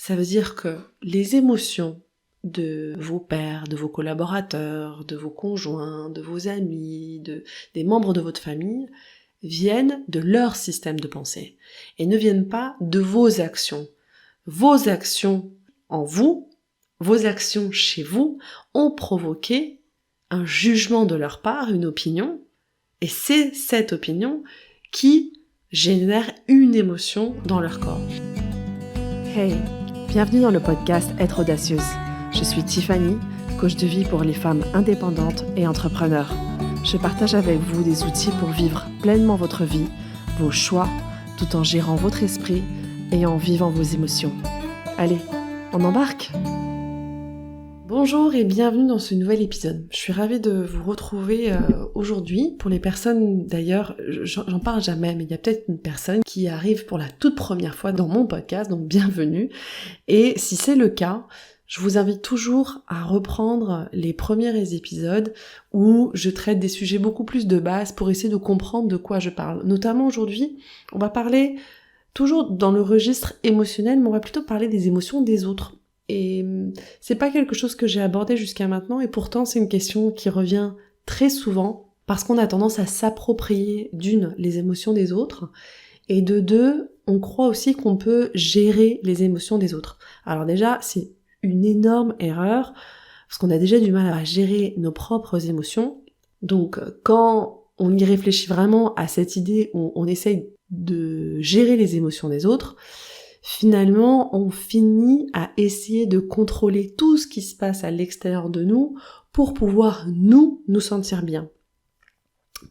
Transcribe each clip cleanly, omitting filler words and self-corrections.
Ça veut dire que les émotions de vos pairs, de vos collaborateurs, de vos conjoints, de vos amis, des membres de votre famille, viennent de leur système de pensée et ne viennent pas de vos actions. Vos actions en vous, vos actions chez vous, ont provoqué un jugement de leur part, une opinion, et c'est cette opinion qui génère une émotion dans leur corps. Hey, bienvenue dans le podcast Être audacieuse. Je suis Tiffany, coach de vie pour les femmes indépendantes et entrepreneurs. Je partage avec vous des outils pour vivre pleinement votre vie, vos choix, tout en gérant votre esprit et en vivant vos émotions. Allez, on embarque ? Bonjour et bienvenue dans ce nouvel épisode. Je suis ravie de vous retrouver aujourd'hui. Pour les personnes, d'ailleurs, j'en parle jamais, mais il y a peut-être une personne qui arrive pour la toute première fois dans mon podcast, donc bienvenue. Et si c'est le cas, je vous invite toujours à reprendre les premiers épisodes où je traite des sujets beaucoup plus de base pour essayer de comprendre de quoi je parle. Notamment aujourd'hui, on va parler toujours dans le registre émotionnel, mais on va plutôt parler des émotions des autres. Et c'est pas quelque chose que j'ai abordé jusqu'à maintenant, et pourtant c'est une question qui revient très souvent, parce qu'on a tendance à s'approprier d'une, les émotions des autres, et de deux, on croit aussi qu'on peut gérer les émotions des autres. Alors déjà, c'est une énorme erreur, parce qu'on a déjà du mal à gérer nos propres émotions. Donc quand on y réfléchit vraiment à cette idée où on essaye de gérer les émotions des autres, finalement on finit à essayer de contrôler tout ce qui se passe à l'extérieur de nous pour pouvoir nous sentir bien.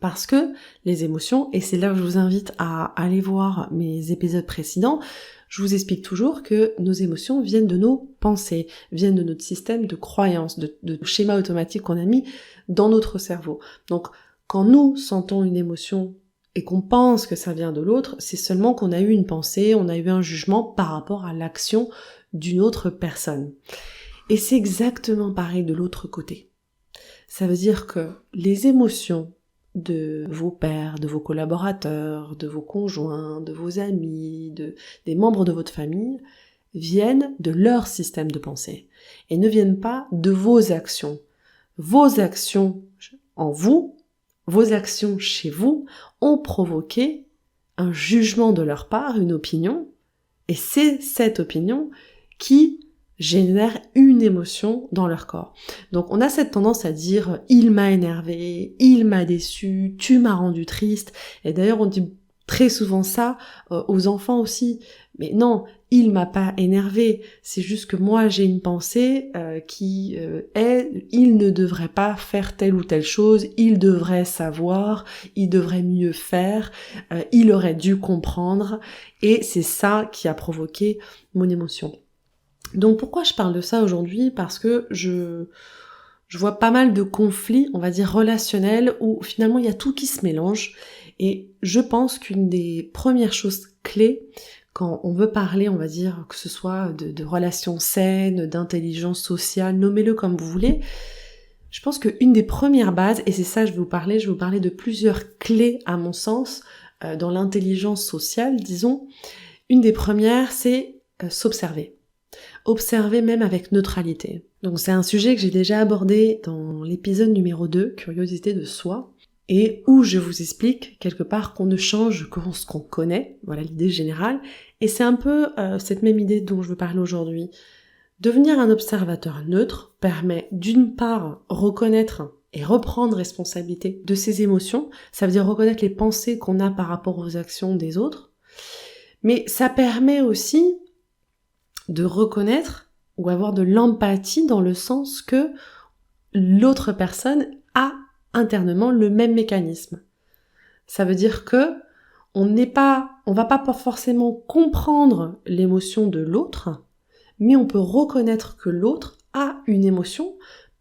Parce que les émotions, et c'est là où je vous invite à aller voir mes épisodes précédents, je vous explique toujours que nos émotions viennent de nos pensées, viennent de notre système de croyances, de schémas automatiques qu'on a mis dans notre cerveau. Donc, quand nous sentons une émotion et qu'on pense que ça vient de l'autre, c'est seulement qu'on a eu une pensée, on a eu un jugement par rapport à l'action d'une autre personne. Et c'est exactement pareil de l'autre côté. Ça veut dire que les émotions de vos pairs, de vos collaborateurs, de vos conjoints, de vos amis, des membres de votre famille, viennent de leur système de pensée et ne viennent pas de vos actions. Vos actions en vous, vos actions chez vous, ont provoqué un jugement de leur part, une opinion, et c'est cette opinion qui génère une émotion dans leur corps. Donc on a cette tendance à dire « il m'a énervé »,« il m'a déçu »,« tu m'as rendu triste », et d'ailleurs on dit très souvent ça aux enfants aussi. Mais non, il m'a pas énervé, c'est juste que moi j'ai une pensée qui est « il ne devrait pas faire telle ou telle chose, il devrait savoir, il devrait mieux faire, il aurait dû comprendre », et c'est ça qui a provoqué mon émotion. Donc pourquoi je parle de ça aujourd'hui ? Parce que je vois pas mal de conflits, on va dire relationnels, où finalement il y a tout qui se mélange. Et je pense qu'une des premières choses clés, quand on veut parler, on va dire, que ce soit de relations saines, d'intelligence sociale, nommez-le comme vous voulez, je pense qu'une des premières bases, et c'est ça que je vais vous parler de plusieurs clés à mon sens, dans l'intelligence sociale, disons, une des premières, c'est s'observer. Observer même avec neutralité. Donc c'est un sujet que j'ai déjà abordé dans l'épisode numéro 2, Curiosité de soi, et où je vous explique quelque part qu'on ne change que ce qu'on connaît, voilà l'idée générale, et c'est un peu cette même idée dont je veux parler aujourd'hui. Devenir un observateur neutre permet d'une part reconnaître et reprendre responsabilité de ses émotions, ça veut dire reconnaître les pensées qu'on a par rapport aux actions des autres, mais ça permet aussi de reconnaître ou avoir de l'empathie dans le sens que l'autre personne a internement le même mécanisme. Ça veut dire que on va pas forcément comprendre l'émotion de l'autre, mais on peut reconnaître que l'autre a une émotion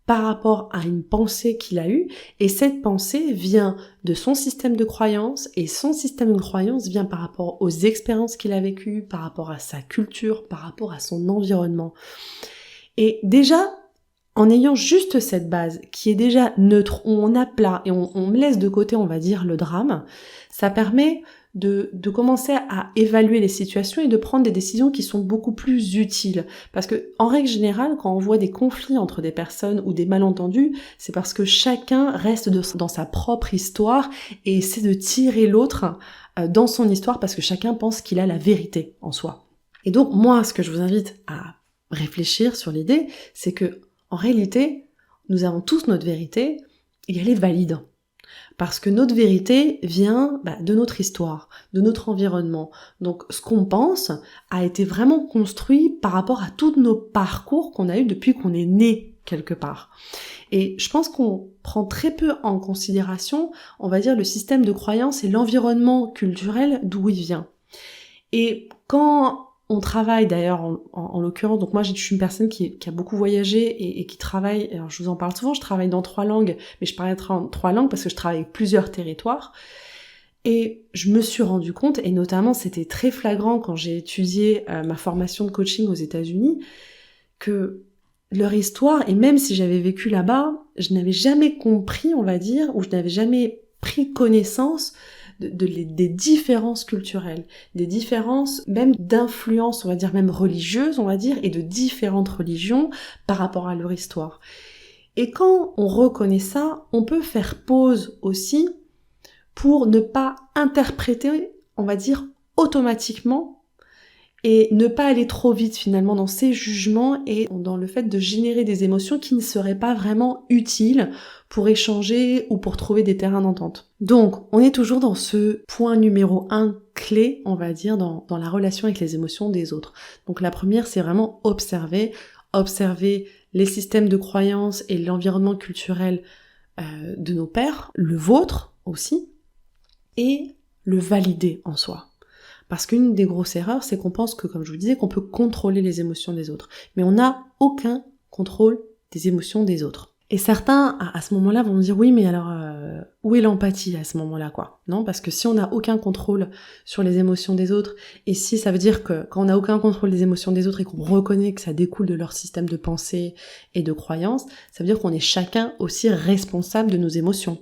par rapport à une pensée qu'il a eue, et cette pensée vient de son système de croyances, et son système de croyances vient par rapport aux expériences qu'il a vécues, par rapport à sa culture, par rapport à son environnement. Et déjà, en ayant juste cette base, qui est déjà neutre, où on a plat, et on laisse de côté, on va dire, le drame, ça permet de commencer à évaluer les situations et de prendre des décisions qui sont beaucoup plus utiles. Parce que, en règle générale, quand on voit des conflits entre des personnes ou des malentendus, c'est parce que chacun reste dans sa propre histoire et essaie de tirer l'autre dans son histoire parce que chacun pense qu'il a la vérité en soi. Et donc, moi, ce que je vous invite à réfléchir sur l'idée, c'est que, en réalité, nous avons tous notre vérité et elle est valide. Parce que notre vérité vient de notre histoire, de notre environnement. Donc ce qu'on pense a été vraiment construit par rapport à tous nos parcours qu'on a eus depuis qu'on est né quelque part. Et je pense qu'on prend très peu en considération, on va dire, le système de croyance et l'environnement culturel d'où il vient. Et quand on travaille d'ailleurs, en l'occurrence, donc moi je suis une personne qui a beaucoup voyagé et qui travaille, alors je vous en parle souvent, je travaille dans 3 langues, mais je parle en 3 langues parce que je travaille avec plusieurs territoires. Et je me suis rendu compte, et notamment c'était très flagrant quand j'ai étudié ma formation de coaching aux États-Unis, que leur histoire, et même si j'avais vécu là-bas, je n'avais jamais compris, on va dire, ou je n'avais jamais pris connaissance des différences culturelles, des différences même d'influence, on va dire même religieuse, on va dire, et de différentes religions par rapport à leur histoire. Et quand on reconnaît ça, on peut faire pause aussi pour ne pas interpréter, on va dire, automatiquement et ne pas aller trop vite finalement dans ses jugements et dans le fait de générer des émotions qui ne seraient pas vraiment utiles pour échanger ou pour trouver des terrains d'entente. Donc, on est toujours dans ce point numéro 1 clé, on va dire, dans la relation avec les émotions des autres. Donc la première, c'est vraiment observer les systèmes de croyances et l'environnement culturel de nos pairs, le vôtre aussi, et le valider en soi. Parce qu'une des grosses erreurs, c'est qu'on pense que, comme je vous disais, qu'on peut contrôler les émotions des autres. Mais on n'a aucun contrôle des émotions des autres. Et certains, à ce moment-là, vont me dire, oui, mais alors, où est l'empathie à ce moment-là, quoi? Non, parce que si on n'a aucun contrôle sur les émotions des autres, et si ça veut dire que quand on n'a aucun contrôle des émotions des autres et qu'on reconnaît que ça découle de leur système de pensée et de croyance, ça veut dire qu'on est chacun aussi responsable de nos émotions.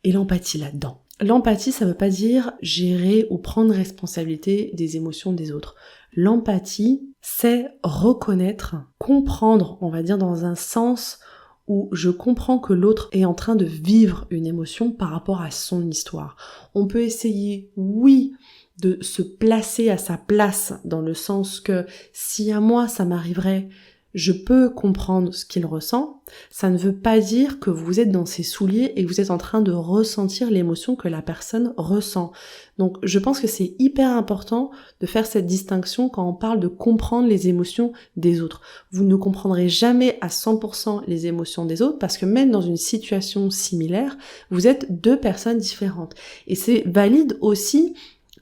Et l'empathie là-dedans. L'empathie, ça veut pas dire gérer ou prendre responsabilité des émotions des autres. L'empathie, c'est reconnaître, comprendre, on va dire dans un sens où je comprends que l'autre est en train de vivre une émotion par rapport à son histoire. On peut essayer, oui, de se placer à sa place dans le sens que si à moi ça m'arriverait, je peux comprendre ce qu'il ressent, ça ne veut pas dire que vous êtes dans ses souliers et que vous êtes en train de ressentir l'émotion que la personne ressent. Donc je pense que c'est hyper important de faire cette distinction quand on parle de comprendre les émotions des autres. Vous ne comprendrez jamais à 100% les émotions des autres parce que même dans une situation similaire, vous êtes 2 personnes différentes. Et c'est valide aussi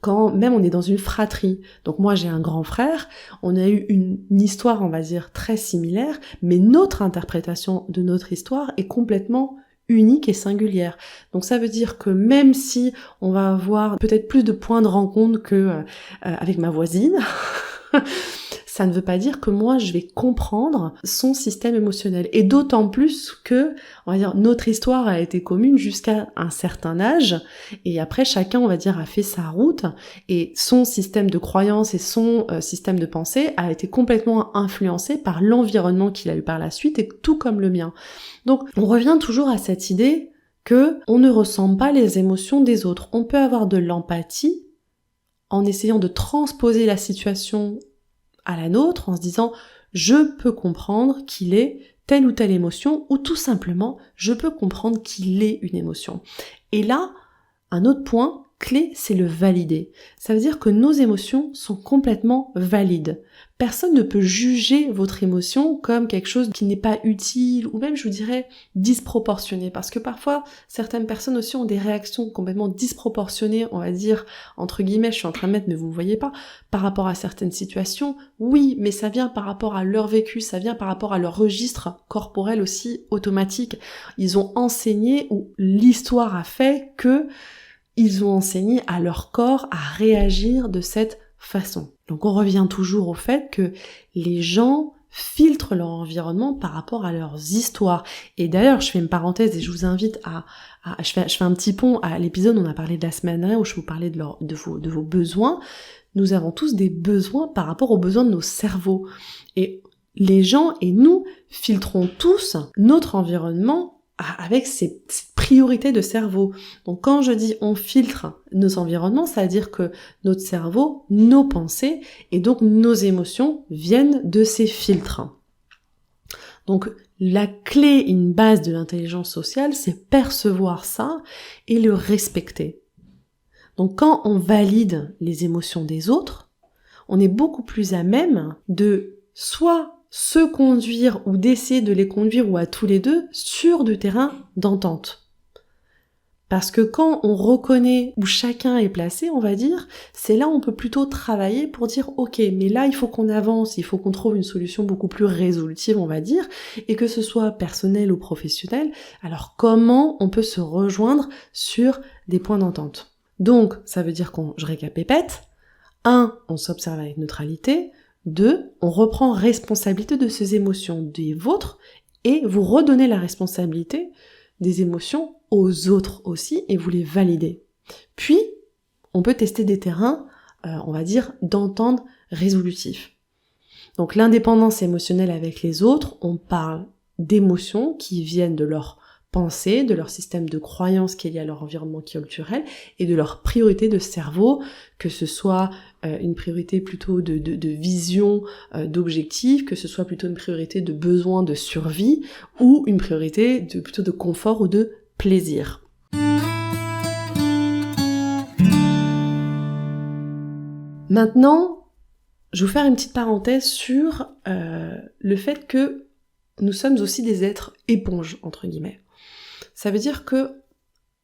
quand même on est dans une fratrie. Donc moi j'ai un grand frère, on a eu une histoire on va dire très similaire, mais notre interprétation de notre histoire est complètement unique et singulière. Donc ça veut dire que même si on va avoir peut-être plus de points de rencontre que avec ma voisine, ça ne veut pas dire que moi je vais comprendre son système émotionnel. Et d'autant plus que, on va dire, notre histoire a été commune jusqu'à un certain âge, et après chacun, on va dire, a fait sa route, et son système de croyance et son système de pensée a été complètement influencé par l'environnement qu'il a eu par la suite, et tout comme le mien. Donc on revient toujours à cette idée que on ne ressent pas les émotions des autres. On peut avoir de l'empathie en essayant de transposer la situation à la nôtre, en se disant je peux comprendre qu'il est telle ou telle émotion, ou tout simplement je peux comprendre qu'il est une émotion. Et là, un autre point clé, c'est le valider. Ça veut dire que nos émotions sont complètement valides. Personne ne peut juger votre émotion comme quelque chose qui n'est pas utile, ou même, je vous dirais, disproportionné. Parce que parfois, certaines personnes aussi ont des réactions complètement disproportionnées, on va dire, entre guillemets, je suis en train de mettre, mais vous ne voyez pas, par rapport à certaines situations. Oui, mais ça vient par rapport à leur vécu, ça vient par rapport à leur registre corporel aussi automatique. Ils ont enseigné, ou l'histoire a fait que ils ont enseigné à leur corps à réagir de cette façon. Donc on revient toujours au fait que les gens filtrent leur environnement par rapport à leurs histoires. Et d'ailleurs, je fais une parenthèse et je vous invite je fais un petit pont à l'épisode où on a parlé de la semaine dernière, où je vous parlais de vos besoins. Nous avons tous des besoins par rapport aux besoins de nos cerveaux. Et les gens et nous filtrons tous notre environnement avec ces priorités de cerveau. Donc quand je dis on filtre nos environnements, ça veut dire que notre cerveau, nos pensées et donc nos émotions viennent de ces filtres. Donc la clé, une base de l'intelligence sociale, c'est percevoir ça et le respecter. Donc quand on valide les émotions des autres, on est beaucoup plus à même de soit se conduire ou d'essayer de les conduire ou à tous les deux sur du terrain d'entente. Parce que quand on reconnaît où chacun est placé, on va dire, c'est là où on peut plutôt travailler pour dire ok, mais là il faut qu'on avance, il faut qu'on trouve une solution beaucoup plus résolutive, on va dire, et que ce soit personnel ou professionnel. Alors comment on peut se rejoindre sur des points d'entente? Donc ça veut dire je récapépète. 1, on s'observe avec neutralité. 2, on reprend responsabilité de ses émotions, des vôtres, et vous redonnez la responsabilité des émotions aux autres aussi, et vous les validez. Puis, on peut tester des terrains, on va dire, d'entente résolutif. Donc l'indépendance émotionnelle avec les autres, on parle d'émotions qui viennent de leur pensée, de leur système de croyance qui est lié à leur environnement culturel et de leur priorité de cerveau, que ce soit une priorité plutôt de vision, d'objectif, que ce soit plutôt une priorité de besoin de survie ou une priorité plutôt de confort ou de plaisir. Maintenant, je vais vous faire une petite parenthèse sur le fait que nous sommes aussi des êtres éponges, entre guillemets. Ça veut dire que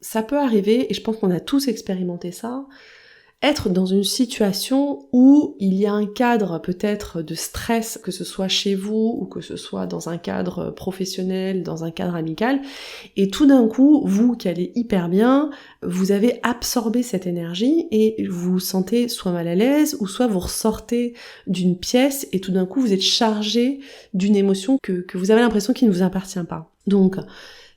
ça peut arriver, et je pense qu'on a tous expérimenté ça, être dans une situation où il y a un cadre peut-être de stress, que ce soit chez vous ou que ce soit dans un cadre professionnel, dans un cadre amical, et tout d'un coup, vous qui allez hyper bien, vous avez absorbé cette énergie et vous vous sentez soit mal à l'aise ou soit vous ressortez d'une pièce et tout d'un coup vous êtes chargé d'une émotion que vous avez l'impression qu'il ne vous appartient pas. Donc,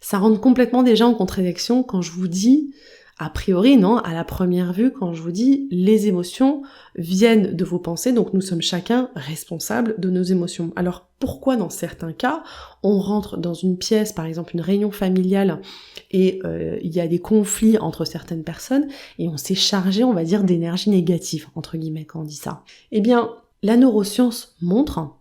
ça rentre complètement déjà en contradiction quand je vous dis, a priori, non, à la première vue, quand je vous dis les émotions viennent de vos pensées, donc nous sommes chacun responsables de nos émotions. Alors pourquoi dans certains cas, on rentre dans une pièce, par exemple une réunion familiale, et il y a des conflits entre certaines personnes, et on s'est chargé, on va dire, d'énergie négative, entre guillemets, quand on dit ça. Eh bien, la neuroscience montre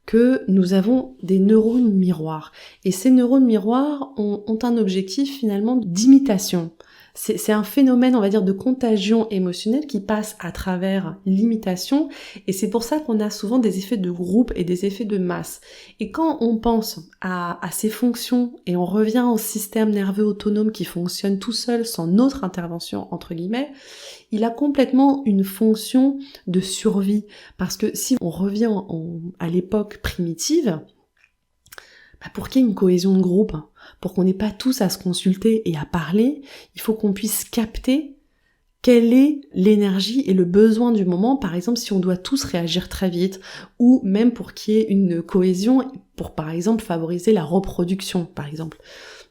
que nous avons des neurones miroirs. Et ces neurones miroirs ont un objectif finalement d'imitation. C'est un phénomène, on va dire, de contagion émotionnelle qui passe à travers l'imitation, et c'est pour ça qu'on a souvent des effets de groupe et des effets de masse. Et quand on pense à ces fonctions, et on revient au système nerveux autonome qui fonctionne tout seul sans notre intervention, entre guillemets, il a complètement une fonction de survie. Parce que si on revient à l'époque primitive, pour qu'il y ait une cohésion de groupe, pour qu'on n'ait pas tous à se consulter et à parler, il faut qu'on puisse capter quelle est l'énergie et le besoin du moment, par exemple si on doit tous réagir très vite, ou même pour qu'il y ait une cohésion, pour par exemple favoriser la reproduction, par exemple.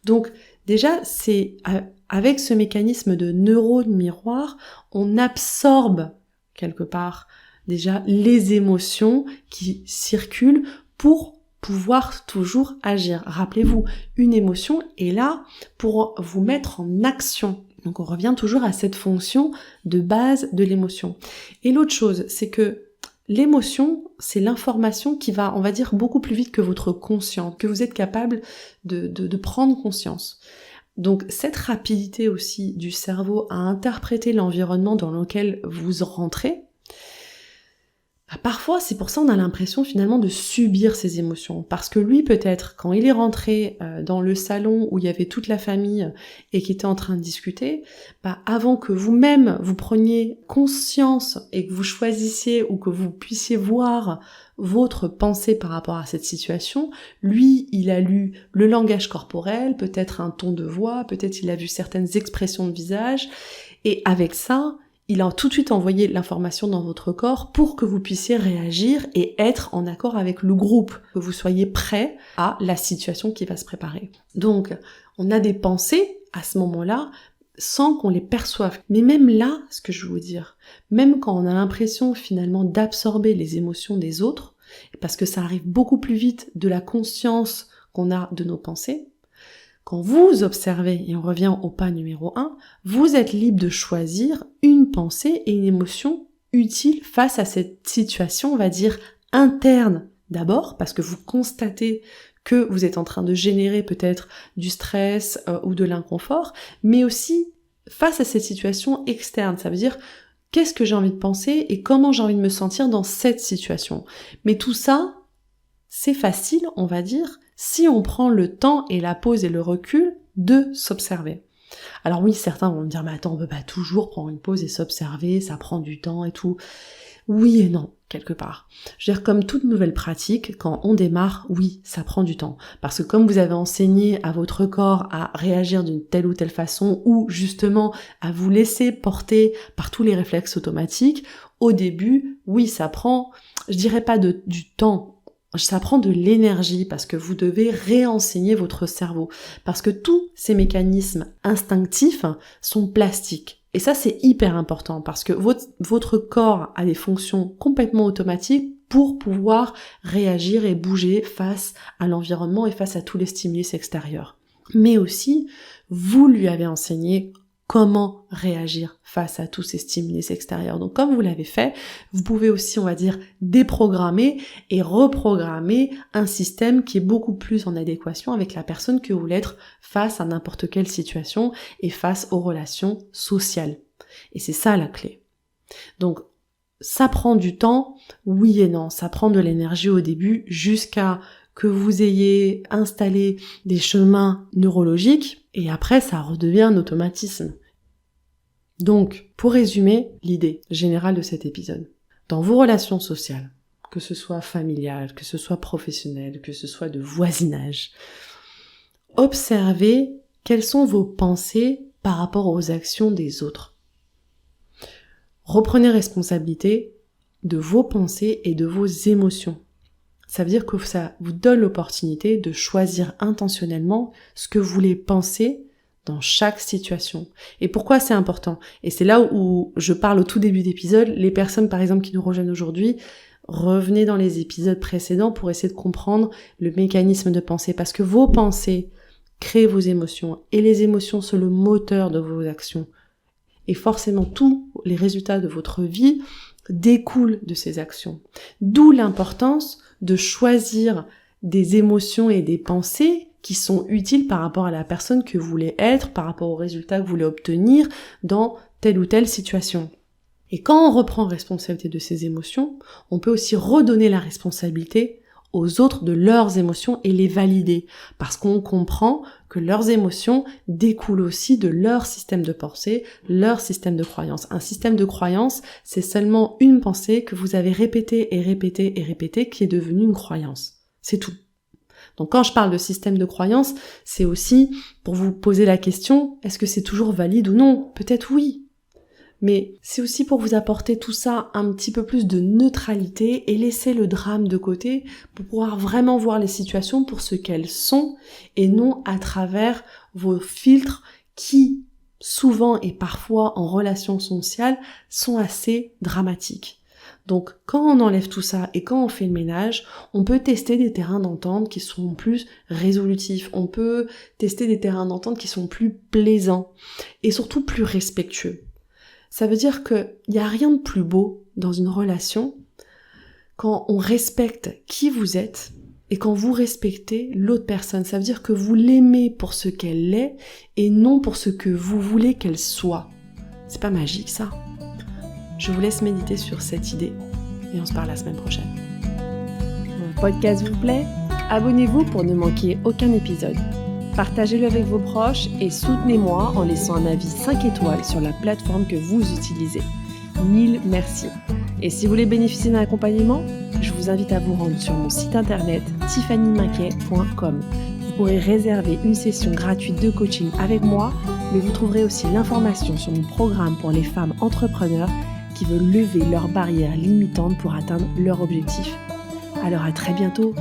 Donc déjà, c'est avec ce mécanisme de neurones miroirs, on absorbe quelque part déjà les émotions qui circulent pour pouvoir toujours agir. Rappelez-vous, une émotion est là pour vous mettre en action. Donc on revient toujours à cette fonction de base de l'émotion. Et l'autre chose, c'est que l'émotion, c'est l'information qui va, on va dire, beaucoup plus vite que votre conscience, que vous êtes capable de prendre conscience. Donc cette rapidité aussi du cerveau à interpréter l'environnement dans lequel vous rentrez, parfois, c'est pour ça qu'on a l'impression finalement de subir ces émotions. Parce que lui, peut-être, quand il est rentré dans le salon où il y avait toute la famille et qui était en train de discuter, avant que vous-même vous preniez conscience et que vous choisissiez ou que vous puissiez voir votre pensée par rapport à cette situation, lui, il a lu le langage corporel, peut-être un ton de voix, peut-être il a vu certaines expressions de visage, et avec ça, il a tout de suite envoyé l'information dans votre corps pour que vous puissiez réagir et être en accord avec le groupe, que vous soyez prêt à la situation qui va se préparer. Donc, on a des pensées à ce moment-là sans qu'on les perçoive. Mais même là, ce que je veux vous dire, même quand on a l'impression finalement d'absorber les émotions des autres, parce que ça arrive beaucoup plus vite de la conscience qu'on a de nos pensées, quand vous observez, et on revient au pas numéro 1, vous êtes libre de choisir une pensée et une émotion utile face à cette situation, on va dire, interne d'abord, parce que vous constatez que vous êtes en train de générer peut-être du stress ou de l'inconfort, mais aussi face à cette situation externe. Ça veut dire qu'est-ce que j'ai envie de penser et comment j'ai envie de me sentir dans cette situation. Mais tout ça, c'est facile, on va dire, si on prend le temps et la pause et le recul de s'observer. Alors oui, certains vont me dire, mais attends, on peut pas toujours prendre une pause et s'observer, ça prend du temps et tout. Oui et non, quelque part. Je veux dire, comme toute nouvelle pratique, quand on démarre, oui, ça prend du temps. Parce que comme vous avez enseigné à votre corps à réagir d'une telle ou telle façon, ou justement à vous laisser porter par tous les réflexes automatiques, au début, oui, ça prend, je dirais pas du temps, ça prend de l'énergie parce que vous devez réenseigner votre cerveau. Parce que tous ces mécanismes instinctifs sont plastiques. Et ça, c'est hyper important parce que votre corps a des fonctions complètement automatiques pour pouvoir réagir et bouger face à l'environnement et face à tous les stimulus extérieurs. Mais aussi, vous lui avez enseigné comment réagir face à tous ces stimulus extérieurs. Donc comme vous l'avez fait, vous pouvez aussi, on va dire, déprogrammer et reprogrammer un système qui est beaucoup plus en adéquation avec la personne que vous voulez être face à n'importe quelle situation et face aux relations sociales. Et c'est ça la clé. Donc ça prend du temps, oui et non, ça prend de l'énergie au début jusqu'à que vous ayez installé des chemins neurologiques et après ça redevient un automatisme. Donc, pour résumer l'idée générale de cet épisode, dans vos relations sociales, que ce soit familiales, que ce soit professionnelles, que ce soit de voisinage, observez quelles sont vos pensées par rapport aux actions des autres. Reprenez responsabilité de vos pensées et de vos émotions. Ça veut dire que ça vous donne l'opportunité de choisir intentionnellement ce que vous voulez penser dans chaque situation. Et pourquoi c'est important? Et c'est là où je parle au tout début d'épisode. Les personnes, par exemple, qui nous rejoignent aujourd'hui, revenez dans les épisodes précédents pour essayer de comprendre le mécanisme de pensée. Parce que vos pensées créent vos émotions. Et les émotions sont le moteur de vos actions. Et forcément, tous les résultats de votre vie découlent de ces actions. D'où l'importance de choisir des émotions et des pensées qui sont utiles par rapport à la personne que vous voulez être, par rapport aux résultats que vous voulez obtenir dans telle ou telle situation. Et quand on reprend responsabilité de ces émotions, on peut aussi redonner la responsabilité aux autres de leurs émotions et les valider, parce qu'on comprend que leurs émotions découlent aussi de leur système de pensée, leur système de croyance. Un système de croyance, c'est seulement une pensée que vous avez répétée et répétée et répétée qui est devenue une croyance. C'est tout. Donc quand je parle de système de croyance, c'est aussi pour vous poser la question, est-ce que c'est toujours valide ou non? Peut-être oui. Mais c'est aussi pour vous apporter tout ça un petit peu plus de neutralité et laisser le drame de côté pour pouvoir vraiment voir les situations pour ce qu'elles sont et non à travers vos filtres qui, souvent et parfois en relations sociales, sont assez dramatiques. Donc quand on enlève tout ça et quand on fait le ménage, on peut tester des terrains d'entente qui sont plus résolutifs, on peut tester des terrains d'entente qui sont plus plaisants et surtout plus respectueux. Ça veut dire qu'il n'y a rien de plus beau dans une relation quand on respecte qui vous êtes et quand vous respectez l'autre personne. Ça veut dire que vous l'aimez pour ce qu'elle est et non pour ce que vous voulez qu'elle soit. C'est pas magique ça? Je vous laisse méditer sur cette idée et on se parle la semaine prochaine. Mon podcast vous plaît? Abonnez-vous pour ne manquer aucun épisode. Partagez-le avec vos proches et soutenez-moi en laissant un avis 5 étoiles sur la plateforme que vous utilisez. 1000 merci. Et si vous voulez bénéficier d'un accompagnement, je vous invite à vous rendre sur mon site internet tiffanyminquet.com. Vous pourrez réserver une session gratuite de coaching avec moi mais vous trouverez aussi l'information sur mon programme pour les femmes entrepreneurs qui veulent lever leurs barrières limitantes pour atteindre leurs objectifs. Alors à très bientôt